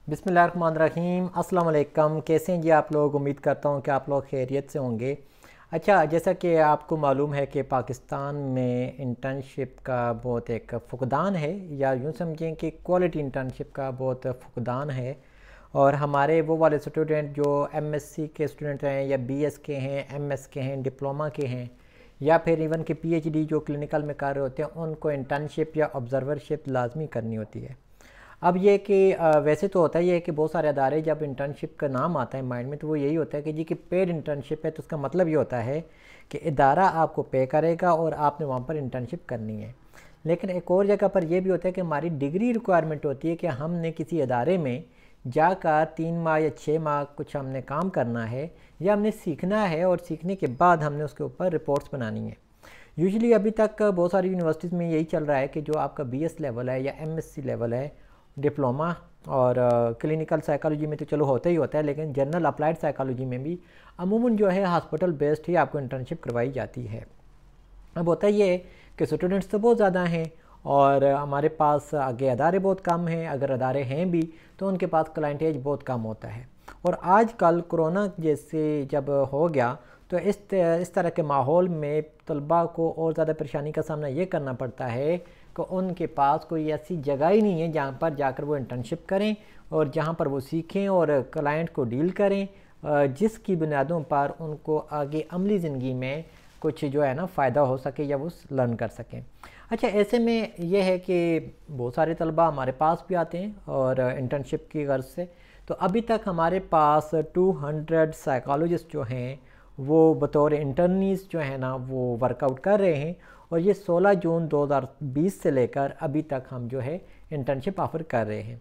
बिस्मिल्लाहिर्रहमानिर्रहीम। अस्सलाम वालेकुम। कैसे हैं जी आप लोग? उम्मीद करता हूँ कि आप लोग खैरियत से होंगे। अच्छा, जैसा कि आपको मालूम है कि पाकिस्तान में इंटर्नशिप का बहुत एक फुकदान है, या यूँ समझें कि क्वालिटी इंटर्नशिप का बहुत फुकदान है। और हमारे वो वाले स्टूडेंट जो एमएससी के स्टूडेंट हैं, या बीएस के हैं, एमएस के हैं, डिप्लोमा के हैं, या फिर इवन के पीएचडी जो क्लिनिकल में कर रहे होते हैं, उनको इंटर्नशिप या ऑब्जर्वरशिप लाजमी करनी होती है। अब ये कि वैसे तो होता ही है कि बहुत सारे अदारे जब इंटर्नशिप का नाम आता है माइंड में, तो वो यही होता है कि जी कि पेड इंटर्नशिप है, तो उसका मतलब ये होता है कि इदारा आपको पे करेगा और आपने वहाँ पर इंटर्नशिप करनी है। लेकिन एक और जगह पर यह भी होता है कि हमारी डिग्री रिक्वायरमेंट होती है कि हमने किसी अदारे में जाकर 3 माह या 6 माह कुछ हमने काम करना है, या हमने सीखना है, और सीखने के बाद हमने उसके ऊपर रिपोर्ट्स बनानी है। यूजुअली अभी तक बहुत सारी यूनिवर्सिटीज़ में यही चल रहा है कि जो आपका बीएस लेवल है या एमएससी लेवल है, डिप्लोमा और क्लिनिकल साइकोलॉजी में तो चलो होता ही होता है, लेकिन जनरल अप्लाइड साइकोलॉजी में भी अमूमन जो है हॉस्पिटल बेस्ड ही आपको इंटर्नशिप करवाई जाती है। अब होता ये है कि स्टूडेंट्स तो बहुत ज़्यादा हैं और हमारे पास आगे अदारे बहुत कम हैं। अगर अदारे हैं भी तो उनके पास क्लाइंटेज बहुत कम होता है। और आजकल कोरोना जैसे जब हो गया तो इस तरह के माहौल में तलबा को और ज़्यादा परेशानी का सामना ये करना पड़ता है कि उनके पास कोई ऐसी जगह ही नहीं है जहाँ पर जाकर वो इंटर्नशिप करें और जहाँ पर वो सीखें और क्लाइंट को डील करें, जिसकी बुनियादों पर उनको आगे अमली ज़िंदगी में कुछ जो है ना फ़ायदा हो सके या वो लर्न कर सकें। अच्छा, ऐसे में ये है कि बहुत सारे तलबा हमारे पास भी आते हैं और इंटर्नशिप की गर्ज से। तो अभी तक हमारे पास 200 साइकोलॉजिस्ट जो हैं वो बतौर इंटर्नीस जो है ना वो वर्कआउट कर रहे हैं, और ये 16 जून 2020 से लेकर अभी तक हम जो है इंटर्नशिप ऑफ़र कर रहे हैं।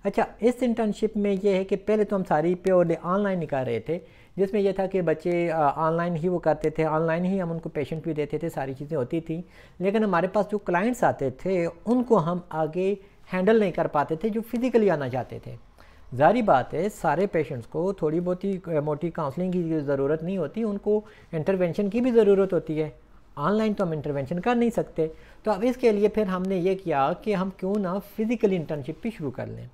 अच्छा, इस इंटर्नशिप में ये है कि पहले तो हम सारी प्योरली ऑनलाइन निकाल रहे थे, जिसमें यह था कि बच्चे ऑनलाइन ही वो करते थे, ऑनलाइन ही हम उनको पेशेंट भी देते थे, सारी चीज़ें होती थी। लेकिन हमारे पास जो क्लाइंट्स आते थे उनको हम आगे हैंडल नहीं कर पाते थे जो फिज़िकली आना चाहते थे। ज़ाहिर बात है, सारे पेशेंट्स को थोड़ी बहुत ही मोटी काउंसलिंग की ज़रूरत नहीं होती, उनको इंटरवेंशन की भी ज़रूरत होती है। ऑनलाइन तो हम इंटरवेंशन कर नहीं सकते। तो अब इसके लिए फिर हमने ये किया कि हम क्यों ना फिज़िकली इंटर्नशिप भी शुरू कर लें।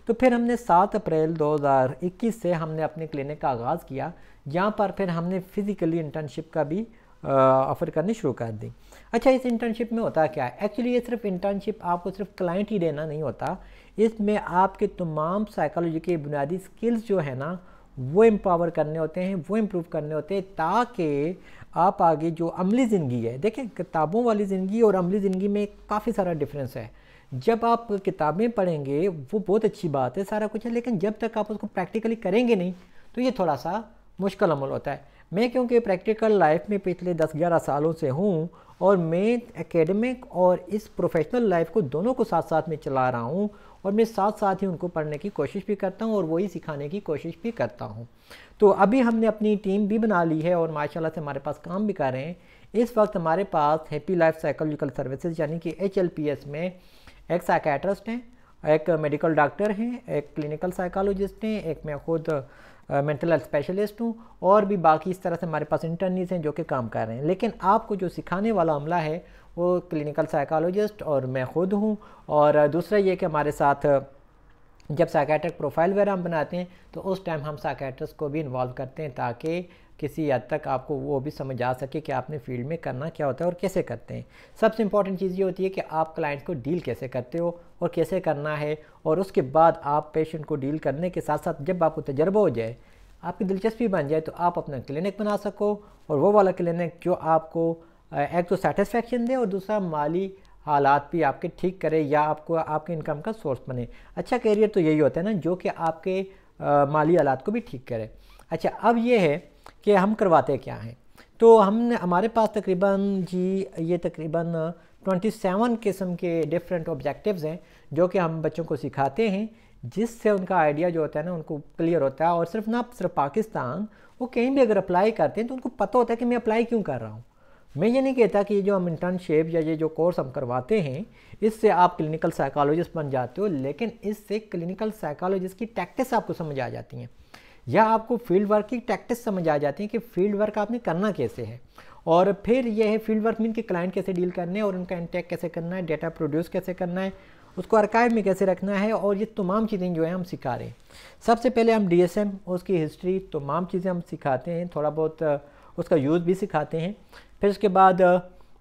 तो फिर हमने 7 अप्रैल 2021 से हमने अपने क्लिनिक का आगाज़ किया, जहाँ पर फिर हमने फ़िज़िकली इंटर्नशिप का भी ऑफ़र करनी शुरू कर दी। अच्छा, इस इंटर्नशिप में होता क्या है? एक्चुअली ये सिर्फ इंटर्नशिप आपको सिर्फ क्लाइंट ही देना नहीं होता, इसमें आपके तमाम साइकोलॉजी के बुनियादी स्किल्स जो है ना वो एम्पावर करने होते हैं, वो इम्प्रूव करने होते हैं, ताकि आप आगे जो अमली ज़िंदगी है, देखें किताबों वाली ज़िंदगी और अमली ज़िंदगी में काफ़ी सारा डिफरेंस है। जब आप किताबें पढ़ेंगे वो बहुत अच्छी बात है, सारा कुछ है, लेकिन जब तक आप उसको प्रैक्टिकली करेंगे नहीं तो ये थोड़ा सा मुश्किल अमल होता है। मैं क्योंकि प्रैक्टिकल लाइफ में पिछले 10-11 सालों से हूँ और मैं एकेडमिक और इस प्रोफेशनल लाइफ को दोनों को साथ साथ में चला रहा हूँ, और मैं साथ साथ ही उनको पढ़ने की कोशिश भी करता हूँ और वही सिखाने की कोशिश भी करता हूँ। तो अभी हमने अपनी टीम भी बना ली है और माशाल्लाह से हमारे पास काम भी कर रहे हैं। इस वक्त हमारे पास हैप्पी लाइफ साइकोलॉजिकल सर्विसेज यानी कि HLPS में एक साइकेट्रिस्ट हैं, एक मेडिकल डॉक्टर हैं, एक क्लिनिकल साइकोलॉजिस्ट हैं, एक मैं खुद मेंटल हेल्थ स्पेशलिस्ट हूँ, और भी बाकी इस तरह से हमारे पास इंटर्नीस हैं जो कि काम कर रहे हैं। लेकिन आपको जो सिखाने वाला अमला है वो क्लिनिकल साइकोलॉजिस्ट और मैं खुद हूँ। और दूसरा ये कि हमारे साथ जब साइकेट्रिक प्रोफाइल वगैरह हम बनाते हैं तो उस टाइम हम साइकेट्रिस्ट को भी इन्वॉल्व करते हैं, ताकि किसी हद तक आपको वो भी समझ आ सके कि आपने फील्ड में करना क्या होता है और कैसे करते हैं। सबसे इंपॉर्टेंट चीज़ ये होती है कि आप क्लाइंट्स को डील कैसे करते हो और कैसे करना है, और उसके बाद आप पेशेंट को डील करने के साथ साथ जब आपको तजर्बा हो जाए, आपकी दिलचस्पी बन जाए, तो आप अपना क्लिनिक बना सको, और वो वाला क्लिनिक जो आपको एक तो सेटिस्फेक्शन दे और दूसरा माली हालात भी आपके ठीक करे या आपको आपके इनकम का सोर्स बने। अच्छा करियर तो यही होता है ना, जो कि आपके माली हालात को भी ठीक करे। अच्छा, अब ये है कि हम करवाते क्या हैं। तो हमने हमारे पास तकरीबन ये तकरीबन 27 किस्म के डिफरेंट ऑब्जेक्टिव्स हैं जो कि हम बच्चों को सिखाते हैं, जिससे उनका आइडिया जो होता है ना उनको क्लियर होता है। और सिर्फ पाकिस्तान, वो कहीं भी अगर अप्लाई करते हैं तो उनको पता होता है कि मैं अप्लाई क्यों कर रहा हूँ। मैं ये नहीं कहता कि ये जो हम इंटर्नशिप या ये जो कोर्स हम करवाते हैं इससे आप क्लिनिकल साइकोलॉजिस्ट बन जाते हो, लेकिन इससे क्लिनिकल साइकोलॉजिस्ट की टैक्टिक्स आपको समझ आ जाती हैं, या आपको फील्ड वर्क की टैक्टिक्स समझ आ जाती हैं कि फील्ड वर्क आपने करना कैसे है। और फिर यह है फील्ड वर्क में इनके क्लाइंट कैसे डील करने हैं और उनका इंटेक कैसे करना है, डेटा प्रोड्यूस कैसे करना है, उसको आर्काइव में कैसे रखना है, और ये तमाम चीज़ें जो है हम सिखा रहे हैं। सबसे पहले हम DSM, उसकी हिस्ट्री, तमाम चीज़ें हम सिखाते हैं, थोड़ा बहुत उसका यूज़ भी सिखाते हैं। फिर उसके बाद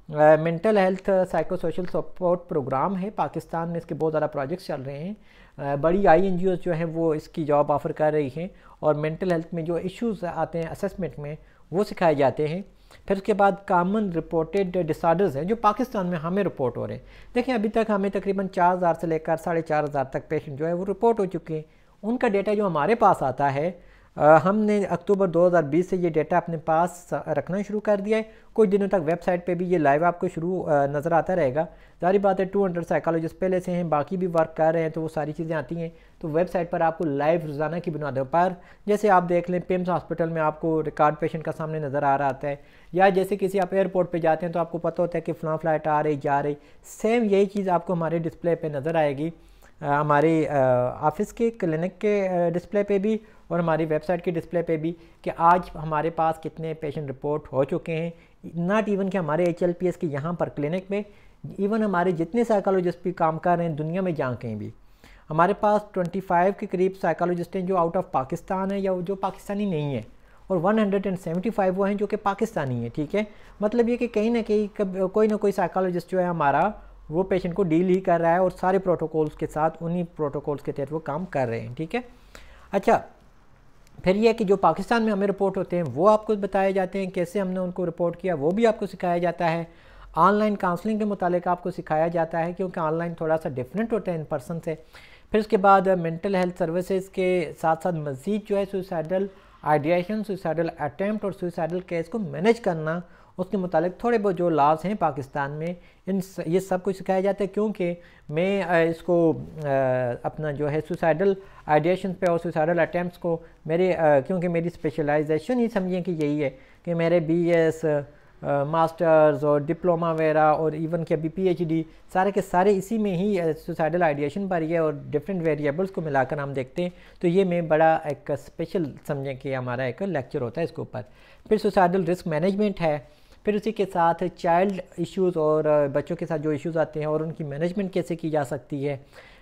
mental health psycho social support programme है पाकिस्तान में, इसके बहुत ज़्यादा प्रोजेक्ट्स चल रहे हैं। बड़ी INGOs जो हैं वो इसकी जॉब ऑफ़र कर रही हैं, और मेंटल हेल्थ में जो इश्यूज़ आते हैं असेसमेंट में वो सिखाए जाते हैं। फिर उसके बाद कॉमन रिपोर्टेड डिसऑर्डर्स हैं जो पाकिस्तान में हमें रिपोर्ट हो रहे हैं। देखें अभी तक हमें तकरीबन 4000 से लेकर 4500 तक पेशेंट जो है वो रिपोर्ट हो चुके हैं। उनका डेटा जो हमारे पास आता है, हमने अक्टूबर 2020 से ये डेटा अपने पास रखना शुरू कर दिया है। कुछ दिनों तक वेबसाइट पे भी ये लाइव आपको शुरू नज़र आता रहेगा। जारी बात है 200 साइकोलॉजिस्ट पहले से हैं, बाकी भी वर्क कर रहे हैं, तो वो सारी चीज़ें आती हैं तो वेबसाइट पर आपको लाइव रोज़ाना की बुनियादों पर, जैसे आप देख लें पिम्स हॉस्पिटल में आपको रिकॉर्ड पेशेंट का सामने नज़र आ रहा आता है, या जैसे किसी आप एयरपोर्ट पे जाते हैं तो आपको पता होता है कि फ़लाँ फ़्लाइट आ रही जा रही, सेम यही चीज़ आपको हमारे डिस्प्ले पे नज़र आएगी, हमारे ऑफिस के क्लिनिक के डिस्प्ले पे भी और हमारी वेबसाइट के डिस्प्ले पे भी, कि आज हमारे पास कितने पेशेंट रिपोर्ट हो चुके हैं। नॉट इवन कि हमारे HLPS के यहाँ पर क्लिनिक में, इवन हमारे जितने साइकोलॉजिस्ट भी काम कर रहे हैं दुनिया में जहाँ कहीं भी, हमारे पास 25 के करीब साइकोलॉजिस्ट हैं जो आउट ऑफ पाकिस्तान है या जो पाकिस्तानी नहीं है, और 175 वो हैं जो कि पाकिस्तानी हैं। ठीक है, मतलब ये कि कहीं ना कहीं कोई ना कोई साइकोलॉजिस्ट जो है हमारा वो पेशेंट को डील ही कर रहा है, और सारे प्रोटोकॉल्स के साथ उन्हीं प्रोटोकॉल्स के तहत वो काम कर रहे हैं। ठीक है, अच्छा फिर यह कि जो पाकिस्तान में हमें रिपोर्ट होते हैं वो आपको बताए जाते हैं, कैसे हमने उनको रिपोर्ट किया वो भी आपको सिखाया जाता है। ऑनलाइन काउंसलिंग के मुतालिक आपको सिखाया जाता है, क्योंकि ऑनलाइन थोड़ा सा डिफरेंट होता है इन पर्सन से। फिर उसके बाद मेंटल हेल्थ सर्विसेज के साथ साथ मज़ीद जो है सुसाइडल आइडिएशन, सुसाइडल अटैम्प्ट और सुसाइडल केस को मैनेज करना, उसके मुतालिक थोड़े बहुत जो लॉज हैं पाकिस्तान में, ये सब कुछ सिखाया जाता है। क्योंकि मैं इसको अपना जो है सुसाइडल आइडिएशन पे और सुसाइडल अटैम्प्ट्स को मेरे क्योंकि मेरी स्पेशलाइजेशन ही समझिए कि यही है कि मेरे BS मास्टर्स और डिप्लोमा वगैरह और इवन के अभी PhD सारे के सारे इसी में ही सुसाइडल आइडिएशन पर ही है, और डिफरेंट वेरिएबल्स को मिलाकर हम देखते हैं। तो ये मैं बड़ा एक स्पेशल समझें कि हमारा एक लेक्चर होता है इसके ऊपर। फिर सुसाइडल रिस्क मैनेजमेंट है, फिर उसी के साथ चाइल्ड इश्यूज़ और बच्चों के साथ जो इश्यूज़ आते हैं और उनकी मैनेजमेंट कैसे की जा सकती है।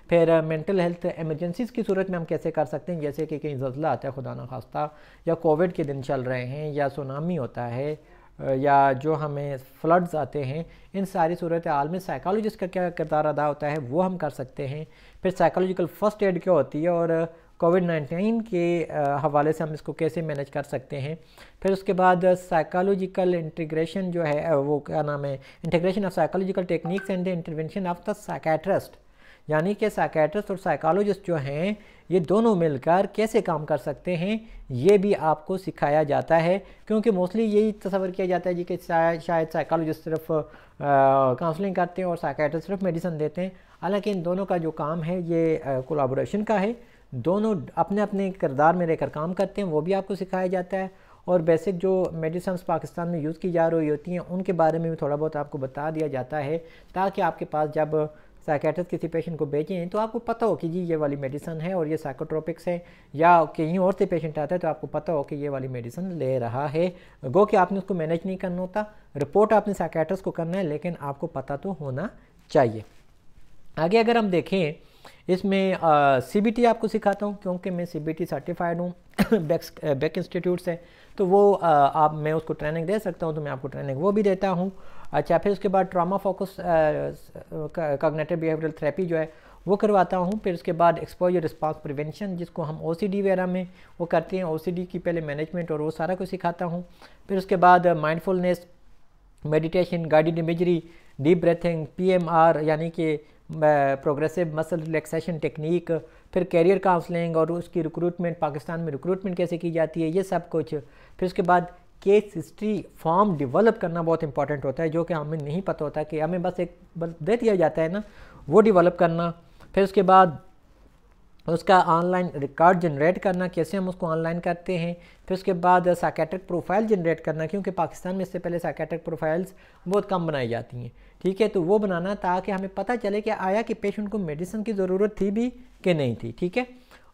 फिर मेंटल हेल्थ एमरजेंसीज़ की सूरत में हम कैसे कर सकते हैं, जैसे कि कहीं ज़ल्ज़ला आता है खुदा न खास्ता, या कोविड के दिन चल रहे हैं, या सुनामी होता है, या जो हमें फ्लड्स आते हैं, इन सारी सूरत हाल में साइकोलॉजिस्ट का क्या किरदार अदा होता है वो हम कर सकते हैं। फिर साइकोलॉजिकल फ़र्स्ट एड क्या होती है, और कोविड-19 के हवाले से हम इसको कैसे मैनेज कर सकते हैं। फिर उसके बाद साइकोलॉजिकल इंटीग्रेशन जो है वो क्या नाम है, integration of psychological techniques and the intervention of the psychiatrist, यानी कि साइकेट्रिस्ट और साइकोलॉजिस्ट जो हैं ये दोनों मिलकर कैसे काम कर सकते हैं, ये भी आपको सिखाया जाता है। क्योंकि मोस्टली यही तस्वर किया जाता है जी कि शायद साइकोलॉजिस्ट सिर्फ काउंसलिंग करते हैं और साइकेट्रिस्ट सिर्फ मेडिसिन देते हैं, हालांकि इन दोनों का जो काम है ये कोलाबोरेशन का है, दोनों अपने अपने किरदार में रहकर काम करते हैं, वो भी आपको सिखाया जाता है। और बेसिक जो मेडिसिन पाकिस्तान में यूज़ की जा रही होती हैं उनके बारे में भी थोड़ा बहुत आपको बता दिया जाता है, ताकि आपके पास जब साइकेट्रिस्ट किसी पेशेंट को भेजें तो आपको पता हो कि जी ये वाली मेडिसिन है और ये साइकोट्रोपिक्स है, या कहीं और से पेशेंट आता है तो आपको पता हो कि ये वाली मेडिसिन ले रहा है। गो कि आपने उसको मैनेज नहीं करना होता, रिपोर्ट आपने साइकेट्रिस्ट को करना है, लेकिन आपको पता तो होना चाहिए। आगे अगर हम देखें इसमें CBT आपको सिखाता हूँ, क्योंकि मैं CBT सर्टिफाइड हूँ बेक इंस्टीट्यूट से, तो वो मैं उसको ट्रेनिंग दे सकता हूँ, तो मैं आपको ट्रेनिंग वो भी देता हूँ। अच्छा, फिर उसके बाद trauma focus cognitive behavioural therapy जो है वो करवाता हूँ। फिर उसके बाद एक्सपोजर रिस्पांस प्रिवेंशन, जिसको हम OCD वगैरह में वो करते हैं, OCD की पहले मैनेजमेंट और वो सारा कुछ सिखाता हूँ। फिर उसके बाद mindfulness, meditation, guided imagery, deep breathing, PMR यानी कि प्रोग्रेसिव मसल रिलैक्सेशन टेक्निक, फिर कैरियर काउंसलिंग और उसकी रिक्रूटमेंट, पाकिस्तान में रिक्रूटमेंट कैसे की जाती है, ये सब कुछ। फिर उसके बाद केस हिस्ट्री फॉर्म डेवलप करना बहुत इंपॉर्टेंट होता है, जो कि हमें नहीं पता होता, कि हमें बस दे दिया जाता है ना, वो डेवलप करना। फिर उसके बाद उसका ऑनलाइन रिकॉर्ड जनरेट करना, कैसे हम उसको ऑनलाइन करते हैं। फिर उसके बाद साइकेट्रिक प्रोफाइल जनरेट करना, क्योंकि पाकिस्तान में इससे पहले साइकेट्रिक प्रोफाइल्स बहुत कम बनाई जाती हैं, ठीक है, तो वो बनाना ताकि हमें पता चले कि आया कि पेशेंट को मेडिसिन की ज़रूरत थी भी कि नहीं थी, ठीक है।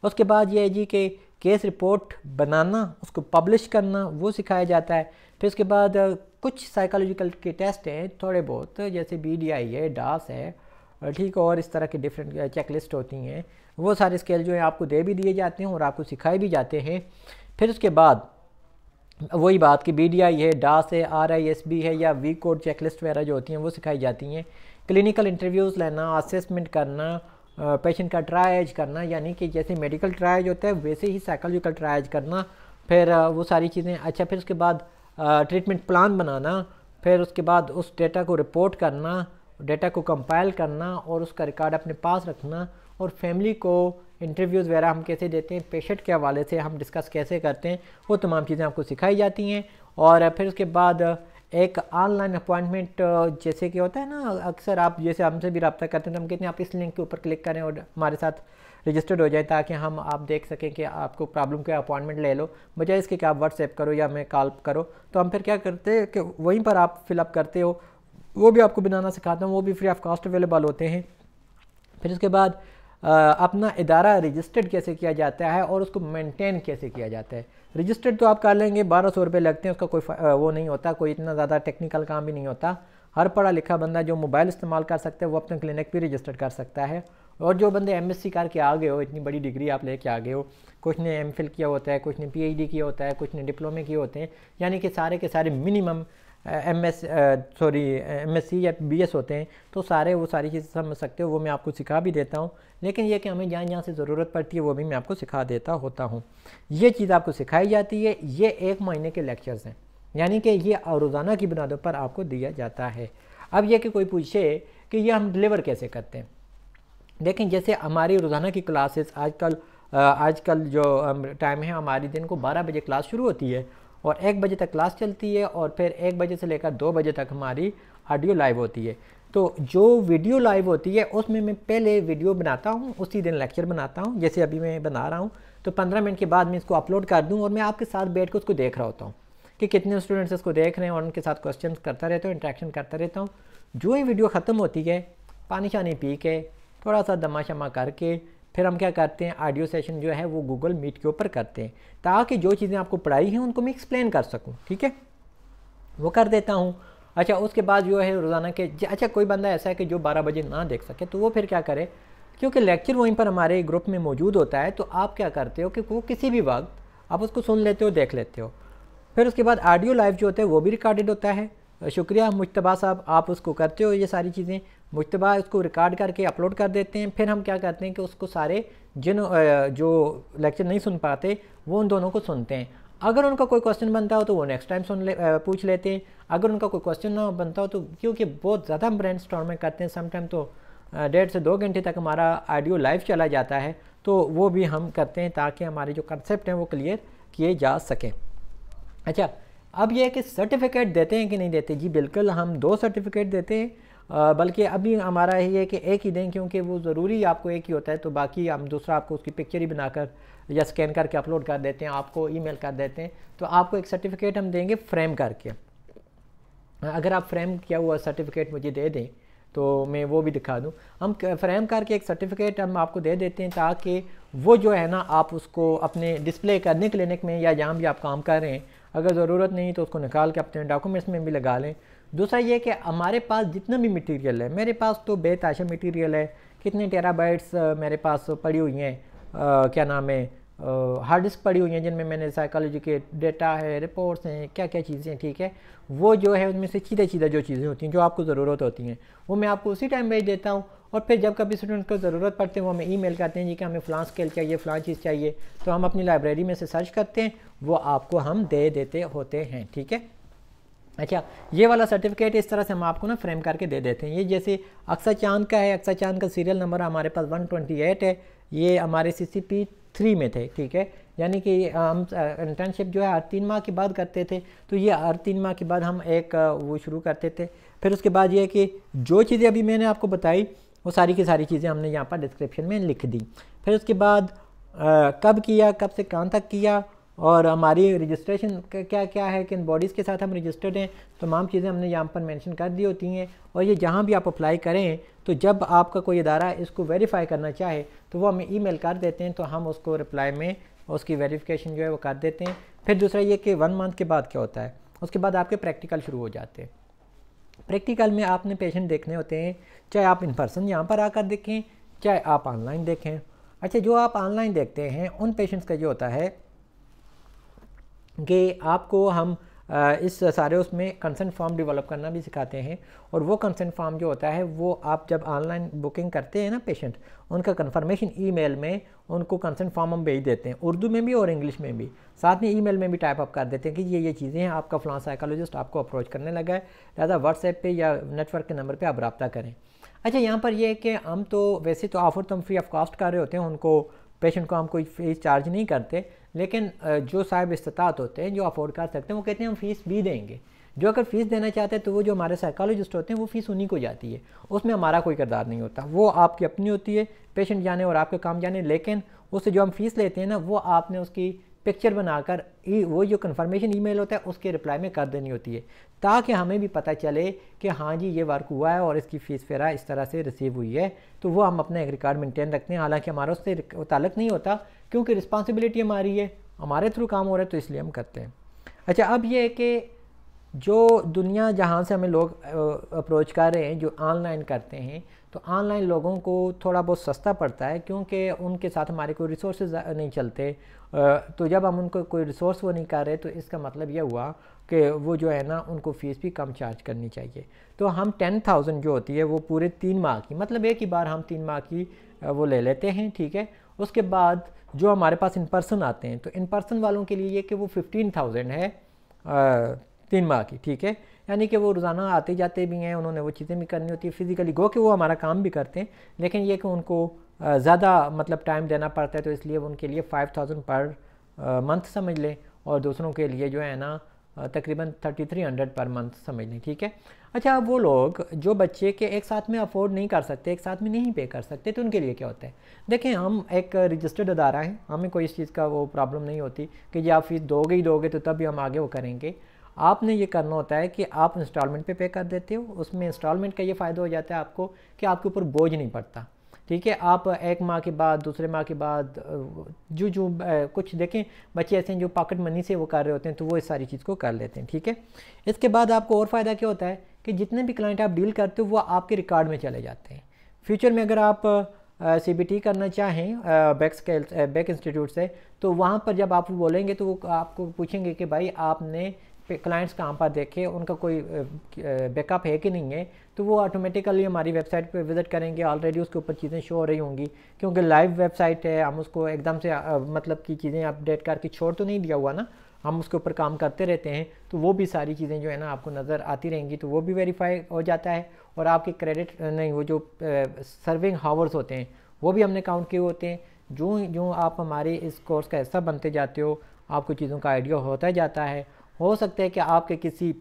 उसके बाद ये है जी कि केस रिपोर्ट बनाना, उसको पब्लिश करना, वो सिखाया जाता है। फिर उसके बाद कुछ साइकोलॉजिकल के टेस्ट हैं थोड़े बहुत, जैसे BDI है, DAS है, ठीक है, और इस तरह की डिफरेंट चेकलिस्ट होती हैं। वो सारे स्केल जो है आपको दे भी दिए जाते हैं और आपको सिखाए भी जाते हैं। फिर उसके बाद वही बात कि BDI है, डास है, RISB है या वी कोड चेकलिस्ट वगैरह जो होती हैं वो सिखाई जाती हैं। क्लिनिकल इंटरव्यूज़ लेना, असेसमेंट करना, पेशेंट का ट्रायज करना, यानी कि जैसे मेडिकल ट्रायज होता है वैसे ही साइकोलॉजिकल ट्रायज करना। फिर वो सारी चीज़ें। अच्छा, फिर उसके बाद ट्रीटमेंट प्लान बनाना, फिर उसके बाद उस डेटा को रिपोर्ट करना, डेटा को कंपाइल करना और उसका रिकॉर्ड अपने पास रखना, और फैमिली को इंटरव्यूज़ वगैरह हम कैसे देते हैं, पेशेंट के हवाले से हम डिस्कस कैसे करते हैं, वो तमाम चीज़ें आपको सिखाई जाती हैं। और फिर उसके बाद एक ऑनलाइन अपॉइंटमेंट जैसे कि होता है ना, अक्सर आप जैसे हमसे भी रब्ता करते हैं तो हम कहते हैं आप इस लिंक के ऊपर क्लिक करें और हमारे साथ रजिस्टर्ड हो जाए, ताकि हम आप देख सकें कि आपको प्रॉब्लम क्या, अपॉइंटमेंट ले लो, बजाय इसके कि आप व्हाट्सएप करो या मैं कॉल करो। तो हम फिर क्या करते हैं कि वहीं पर आप फिलअप करते हो, वो भी आपको बनाना सिखाता हूँ, वो भी फ्री ऑफ कॉस्ट अवेलेबल होते हैं। फिर उसके बाद अपना इदारा रजिस्टर्ड कैसे किया जाता है और उसको मेंटेन कैसे किया जाता है। रजिस्टर्ड तो आप कर लेंगे, 1200 रुपये लगते हैं, उसका कोई वो नहीं होता, कोई इतना ज़्यादा टेक्निकल काम भी नहीं होता। हर पढ़ा लिखा बंदा जो मोबाइल इस्तेमाल कर सकता है वो अपना क्लिनिक भी रजिस्टर्ड कर सकता है। और जो बंदे MSc करके आ गए हो, इतनी बड़ी डिग्री आप लेके आ गए हो, कुछ ने MPhil किया होता है, कुछ ने PhD किया होता है, कुछ ने डिप्लोमे किए होते हैं, यानी कि सारे के सारे मिनिमम MSc या BS होते हैं, तो सारे वो सारी चीज़ें समझ सकते हो, वो मैं आपको सिखा भी देता हूँ। लेकिन ये कि हमें जहाँ जहाँ से ज़रूरत पड़ती है वो भी मैं आपको सिखा देता होता हूँ। ये चीज़ आपको सिखाई जाती है। ये 1 महीने के लेक्चर्स हैं, यानी कि ये रोज़ाना की बुनियादों पर आपको दिया जाता है। अब ये कि कोई पूछे कि ये हम डिलीवर कैसे करते हैं, लेकिन जैसे हमारी रोज़ाना की क्लासेस आजकल जो टाइम है, हमारी दिन को 12 बजे क्लास शुरू होती है और 1 बजे तक क्लास चलती है, और फिर 1 बजे से लेकर 2 बजे तक हमारी ऑडियो लाइव होती है। तो जो वीडियो लाइव होती है उसमें मैं पहले वीडियो बनाता हूँ, उसी दिन लेक्चर बनाता हूँ, जैसे अभी मैं बना रहा हूँ, तो 15 मिनट के बाद मैं इसको अपलोड कर दूँ और मैं आपके साथ बैठ कर उसको देख रहा होता हूँ कि कितने स्टूडेंट्स इसको देख रहे हैं, और उनके साथ क्वेश्चन करता रहता हूँ, इंटरेक्शन करता रहता हूँ। जो ही वीडियो ख़त्म होती है, पानी शानी पी के, थोड़ा सा दमा शमा करके, फिर हम क्या करते हैं, ऑडियो सेशन जो है वो गूगल मीट के ऊपर करते हैं, ताकि जो चीज़ें आपको पढ़ाई हैं उनको मैं एक्सप्लेन कर सकूँ। ठीक है, वो कर देता हूँ। अच्छा, उसके बाद जो है रोज़ाना के अच्छा, कोई बंदा ऐसा है कि जो 12 बजे ना देख सके, तो वो फिर क्या करे, क्योंकि लेक्चर वहीं पर हमारे ग्रुप में मौजूद होता है, तो आप क्या करते हो कि वो किसी भी वक्त आप उसको सुन लेते हो, देख लेते हो। फिर उसके बाद ऑडियो लाइव जो होता है वो भी रिकॉर्डेड होता है। शुक्रिया मुज्तबा साहब, आप उसको करते हो ये सारी चीज़ें। मुज्तबा उसको रिकॉर्ड करके अपलोड कर देते हैं। फिर हम क्या करते हैं कि उसको सारे जो लेक्चर नहीं सुन पाते वो उन दोनों को सुनते हैं। अगर उनका कोई क्वेश्चन बनता हो तो वो नेक्स्ट टाइम पूछ लेते हैं। अगर उनका कोई क्वेश्चन ना बनता हो तो, क्योंकि बहुत ज़्यादा हम ब्रेनस्टॉर्मिंग करते हैं, समटाइम तो 1.5 से 2 घंटे तक हमारा ऑडियो लाइव चला जाता है, तो वो भी हम करते हैं ताकि हमारे जो कंसेप्ट हैं वो क्लियर किए जा सकें। अच्छा, अब यह है कि सर्टिफिकेट देते हैं कि नहीं देते। जी बिल्कुल, हम 2 सर्टिफिकेट देते हैं, बल्कि अभी हमारा ये है कि एक ही दें, क्योंकि वो ज़रूरी आपको एक ही होता है, तो बाकी हम दूसरा आपको उसकी पिक्चर ही बनाकर या स्कैन करके अपलोड कर देते हैं, आपको ईमेल कर देते हैं। तो आपको एक सर्टिफिकेट हम देंगे फ्रेम करके। अगर आप फ्रेम किया हुआ सर्टिफिकेट मुझे दे दें तो मैं वो भी दिखा दूं। हम फ्रेम करके एक सर्टिफिकेट हम आपको दे देते हैं, ताकि वो जो है ना, आप उसको अपने डिस्प्ले करने क्लिनिक में या जहाँ भी आप काम कर रहे हैं, अगर ज़रूरत नहीं तो उसको निकाल के अपने डॉक्यूमेंट्स में भी लगा लें। दूसरा ये कि हमारे पास जितना भी मटेरियल है, मेरे पास तो बेतहाशा मटेरियल है, कितने टेराबाइट्स मेरे पास पड़ी हुई हैं, क्या नाम है, हार्ड डिस्क पड़ी हुई हैं, जिनमें मैंने साइकोलॉजी के डेटा है, रिपोर्ट्स हैं, क्या क्या चीज़ें। ठीक है, वो जो है उनमें से सीधे जो चीज़ें होती हैं जो आपको ज़रूरत होती हैं वो मैं आपको उसी टाइम भेज देता हूँ। और फिर जब कभी स्टूडेंट को ज़रूरत पड़ती है वो हमें ईमेल करते हैं जी कि हमें फ़लाँ स्केल चाहिए, फ़लाँ चीज़ चाहिए, तो हम अपनी लाइब्रेरी में से सर्च करते हैं, वो आपको हम दे देते होते हैं। ठीक है, अच्छा, ये वाला सर्टिफिकेट इस तरह से हम आपको ना फ्रेम करके दे देते हैं। ये जैसे अक्सर चांद का है, अक्सर चांद का सीरियल नंबर हमारे पास 128 है, ये हमारे CCP 3 में थे। ठीक है, यानी कि हम इंटर्नशिप जो है हर 3 माह के बाद करते थे, तो ये हर 3 माह के बाद हम एक वो शुरू करते थे। फिर उसके बाद ये कि जो चीज़ें अभी मैंने आपको बताई वो सारी की सारी चीज़ें हमने यहाँ पर डिस्क्रिप्शन में लिख दी। फिर उसके बाद कब किया, कब से कहाँ तक किया, और हमारी रजिस्ट्रेशन क्या क्या है, किन बॉडीज़ के साथ हम रजिस्टर्ड हैं, तमाम चीज़ें हमने यहाँ पर मेंशन कर दी होती हैं। और ये जहाँ भी आप अप्लाई करें, तो जब आपका कोई इदारा इसको वेरीफाई करना चाहे तो वो हमें ईमेल कर देते हैं, तो हम उसको रिप्लाई में उसकी वेरिफिकेशन जो है वो कर देते हैं। फिर दूसरा ये कि 1 मंथ के बाद क्या होता है, उसके बाद आपके प्रैक्टिकल शुरू हो जाते हैं। प्रैक्टिकल में आपने पेशेंट देखने होते हैं, चाहे आप इन पर्सन यहाँ पर आकर देखें, चाहे आप ऑनलाइन देखें। अच्छा, जो आप ऑनलाइन देखते हैं उन पेशेंट्स का ये होता है कि आपको हम इस सारे उसमें कंसेंट फॉर्म डेवलप करना भी सिखाते हैं। और वो कंसेंट फॉर्म जो होता है वो आप जब ऑनलाइन बुकिंग करते हैं ना पेशेंट, उनका कंफर्मेशन ईमेल में उनको कंसेंट फॉर्म हम भेज देते हैं, उर्दू में भी और इंग्लिश में भी। साथ में ईमेल में भी टाइप अप कर देते हैं कि ये चीज़ें हैं, आपका फलां साइकोलॉजिस्ट आपको अप्रोच करने लगा है, लिहाजा व्हाट्सएप पे या नेटवर्क के नंबर पे आप रब्ता करें। अच्छा, यहाँ पर यह है कि हम तो वैसे तो ऑफर तो हम फ्री ऑफ कॉस्ट कर रहे होते हैं, उनको पेशेंट को हम कोई फीस चार्ज नहीं करते, लेकिन जो साहिब इस्तात होते हैं, जो अफोर्ड कर सकते हैं, वो कहते हैं हम फ़ीस भी देंगे। जो अगर फ़ीस देना चाहते हैं तो वो जो हमारे साइकोलॉजिस्ट होते हैं वो फ़ीस उन्हीं को जाती है, उसमें हमारा कोई किरदार नहीं होता, वो आपकी अपनी होती है, पेशेंट जाने और आपके काम जाने। लेकिन उससे जो हम फ़ीस लेते हैं ना, वो आपने उसकी पिक्चर बनाकर वो जो कन्फर्मेशन ईमेल होता है उसके रिप्लाई में कर देनी होती है, ताकि हमें भी पता चले कि हाँ जी ये वर्क हुआ है और इसकी फ़ीस फेरा इस तरह से रिसीव हुई है। तो वो हम अपना एक रिकॉर्ड मेंटेन रखते हैं, हालांकि हमारा उससे ताल्लुक़ नहीं होता, क्योंकि रिस्पॉन्सिबिलिटी हमारी है, हमारे थ्रू काम हो रहा है, तो इसलिए हम करते हैं। अच्छा, अब ये है कि जो दुनिया जहाँ से हमें लोग अप्रोच कर रहे हैं, जो ऑनलाइन करते हैं, तो ऑनलाइन लोगों को थोड़ा बहुत सस्ता पड़ता है, क्योंकि उनके साथ हमारे कोई रिसोर्सेज नहीं चलते। तो जब हम उनको कोई रिसोर्स वो नहीं कर रहे, तो इसका मतलब ये हुआ कि वो जो है ना, उनको फ़ीस भी कम चार्ज करनी चाहिए। तो हम 10,000 जो होती है वो पूरे 3 माह की, मतलब एक ही बार हम 3 माह की वो ले लेते हैं, ठीक है। उसके बाद जो हमारे पास इन पर्सन आते हैं, तो इन पर्सन वालों के लिए ये कि वो 15,000 है 3 माह की, ठीक है। यानी कि वो रोज़ाना आते जाते भी हैं, उन्होंने वो चीज़ें भी करनी होती है फिज़िकली, गो कि वो हमारा काम भी करते हैं, लेकिन ये कि उनको ज़्यादा मतलब टाइम देना पड़ता है, तो इसलिए उनके लिए 5,000 पर मंथ समझ लें, और दूसरों के लिए जो है ना तकरीबन 3,300 पर मंथ समझ लें, ठीक है। अच्छा, अब वो लोग जो बच्चे के एक साथ में अफोर्ड नहीं कर सकते, एक साथ में नहीं पे कर सकते, तो उनके लिए क्या होता है? देखें, हम एक रजिस्टर्ड अदारा है, हमें कोई इस चीज़ का वो प्रॉब्लम नहीं होती कि जी आप फीस दोगे ही दोगे तो तब भी हम आगे वो करेंगे। आपने ये करना होता है कि आप इंस्टॉलमेंट पे कर देते हो, उसमें इंस्टॉलमेंट का ये फ़ायदा हो जाता है आपको कि आपके ऊपर बोझ नहीं पड़ता, ठीक है। आप एक माह के बाद, दूसरे माह के बाद जो कुछ देखें बच्चे ऐसे हैं जो पॉकेट मनी से वो कर रहे होते हैं, तो वो इस सारी चीज़ को कर लेते हैं, ठीक है। इसके बाद आपको और फ़ायदा क्या होता है कि जितने भी क्लाइंट आप डील करते हो वो आपके रिकॉर्ड में चले जाते हैं। फ्यूचर में अगर आप CBT करना चाहें बैक इंस्टीट्यूट से, तो वहाँ पर जब आप बोलेंगे तो वो आपको पूछेंगे कि भाई आपने क्लाइंट्स कहाँ पर देखे, उनका कोई बैकअप है कि नहीं है, तो वो ऑटोमेटिकली हमारी वेबसाइट पे विज़िट करेंगे, ऑलरेडी उसके ऊपर चीज़ें शो हो रही होंगी, क्योंकि लाइव वेबसाइट है, हम उसको एकदम से मतलब कि चीज़ें अपडेट करके छोड़ तो नहीं दिया हुआ ना, हम उसके ऊपर काम करते रहते हैं, तो वो भी सारी चीज़ें जो है ना आपको नज़र आती रहेंगी, तो वो भी वेरीफाई हो जाता है। और आपके क्रेडिट नहीं, वो जो सर्विंग हावर्स होते हैं वो भी हमने काउंट किए होते हैं। जो आप हमारे इस कोर्स का हिस्सा बनते जाते हो, आपको चीज़ों का आइडिया होता जाता है। हो सकता है कि आपके किसी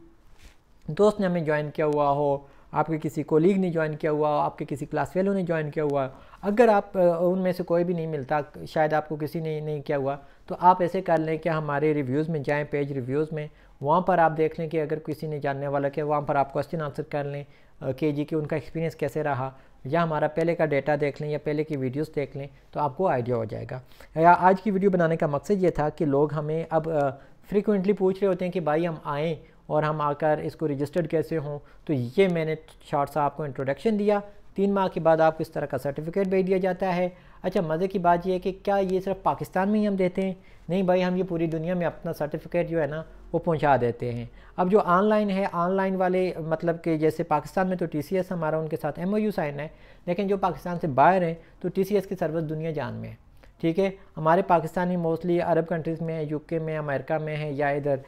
दोस्त ने हमें ज्वाइन किया हुआ हो, आपके किसी कोलीग ने ज्वाइन किया हुआ हो, आपके किसी क्लास फेलो ने ज्वाइन किया हुआ, अगर आप उनमें से कोई भी नहीं मिलता, शायद आपको किसी ने नहीं किया हुआ, तो आप ऐसे कर लें कि हमारे रिव्यूज़ में जाएं, पेज रिव्यूज़ में, वहाँ पर आप देख लें कि अगर किसी ने जानने वाला किया, वहाँ पर आप क्वेश्चन आंसर कर लें कि जी कि उनका एक्सपीरियंस कैसे रहा, या हमारा पहले का डेटा देख लें या पहले की वीडियोस देख लें, तो आपको आइडिया हो जाएगा। या आज की वीडियो बनाने का मकसद ये था कि लोग हमें अब फ्रीक्वेंटली पूछ रहे होते हैं कि भाई हम आएँ और हम आकर इसको रजिस्टर्ड कैसे हों, तो ये मैंने शॉर्ट सा आपको इंट्रोडक्शन दिया। 3 माह के बाद आपको इस तरह का सर्टिफिकेट भेज दिया जाता है। अच्छा, मज़े की बात यह है कि क्या ये सिर्फ पाकिस्तान में ही हम देते हैं? नहीं भाई, हम ये पूरी दुनिया में अपना सर्टिफिकेट जो है ना वो पहुंचा देते हैं। अब जो ऑनलाइन है, ऑनलाइन वाले मतलब कि जैसे पाकिस्तान में तो TCS हमारा उनके साथ MOU साइन है, लेकिन जो पाकिस्तान से बाहर हैं तो TCS की सर्विस दुनिया जान में है, ठीक है। हमारे पाकिस्तानी मोस्टली अरब कंट्रीज़ में है, UK में, अमेरिका में है, या इधर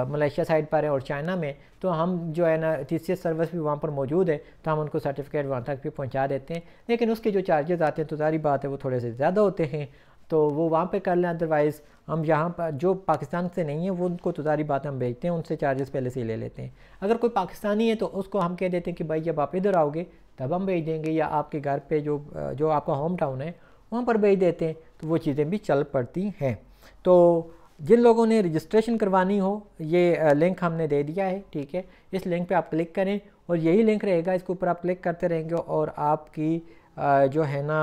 मलेशिया साइड पर है और चाइना में, तो हम जो है ना TCS सर्विस भी वहाँ पर मौजूद है, तो हम उनको सर्टिफिकेट वहाँ तक भी पहुँचा देते हैं। लेकिन उसके जो चार्जेस आते हैं तो सारी बात है वो थोड़े से ज़्यादा होते हैं, तो वो वहाँ पे कर लें। अदरवाइज़ हम यहाँ पर जो पाकिस्तान से नहीं है वो उनको तो सारी बात हम भेजते हैं, उनसे चार्जेस पहले से ही ले लेते हैं। अगर कोई पाकिस्तानी है तो उसको हम कह देते हैं कि भाई जब आप इधर आओगे तब हम भेज देंगे, या आपके घर पे जो आपका होम टाउन है वहाँ पर भेज देते हैं, तो वो चीज़ें भी चल पड़ती हैं। तो जिन लोगों ने रजिस्ट्रेशन करवानी हो, ये लिंक हमने दे दिया है, ठीक है। इस लिंक पे आप क्लिक करें और यही लिंक रहेगा, इसके ऊपर आप क्लिक करते रहेंगे और आपकी जो है ना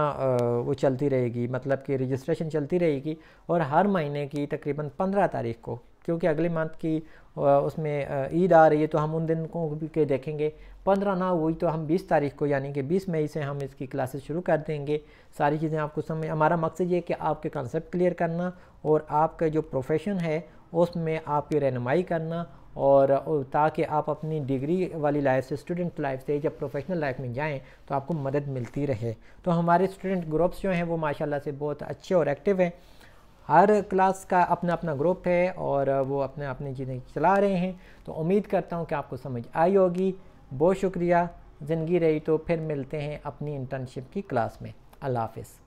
वो चलती रहेगी, मतलब कि रजिस्ट्रेशन चलती रहेगी, और हर महीने की तकरीबन 15 तारीख को, क्योंकि अगले मंथ की उसमें ईद आ रही है, तो हम उन दिन को भी के देखेंगे। 15 ना हुई तो हम 20 तारीख को यानी कि 20 मई से हम इसकी क्लासेस शुरू कर देंगे। सारी चीज़ें आपको समझ, हमारा मकसद ये है कि आपके कंसेप्ट क्लियर करना और आपका जो प्रोफेशन है उसमें आपकी रहनुमाई करना, और ताकि आप अपनी डिग्री वाली लाइफ से, स्टूडेंट लाइफ से जब प्रोफेशनल लाइफ में जाएं तो आपको मदद मिलती रहे। तो हमारे स्टूडेंट ग्रुप्स जो हैं वो माशाल्लाह से बहुत अच्छे और एक्टिव हैं। हर क्लास का अपना अपना ग्रुप है और वो अपने अपनी चीज़ें चला रहे हैं। तो उम्मीद करता हूँ कि आपको समझ आई होगी। बहुत शुक्रिया। ज़िंदगी रही तो फिर मिलते हैं अपनी इंटर्नशिप की क्लास में। अल्लाह हाफ़िज़।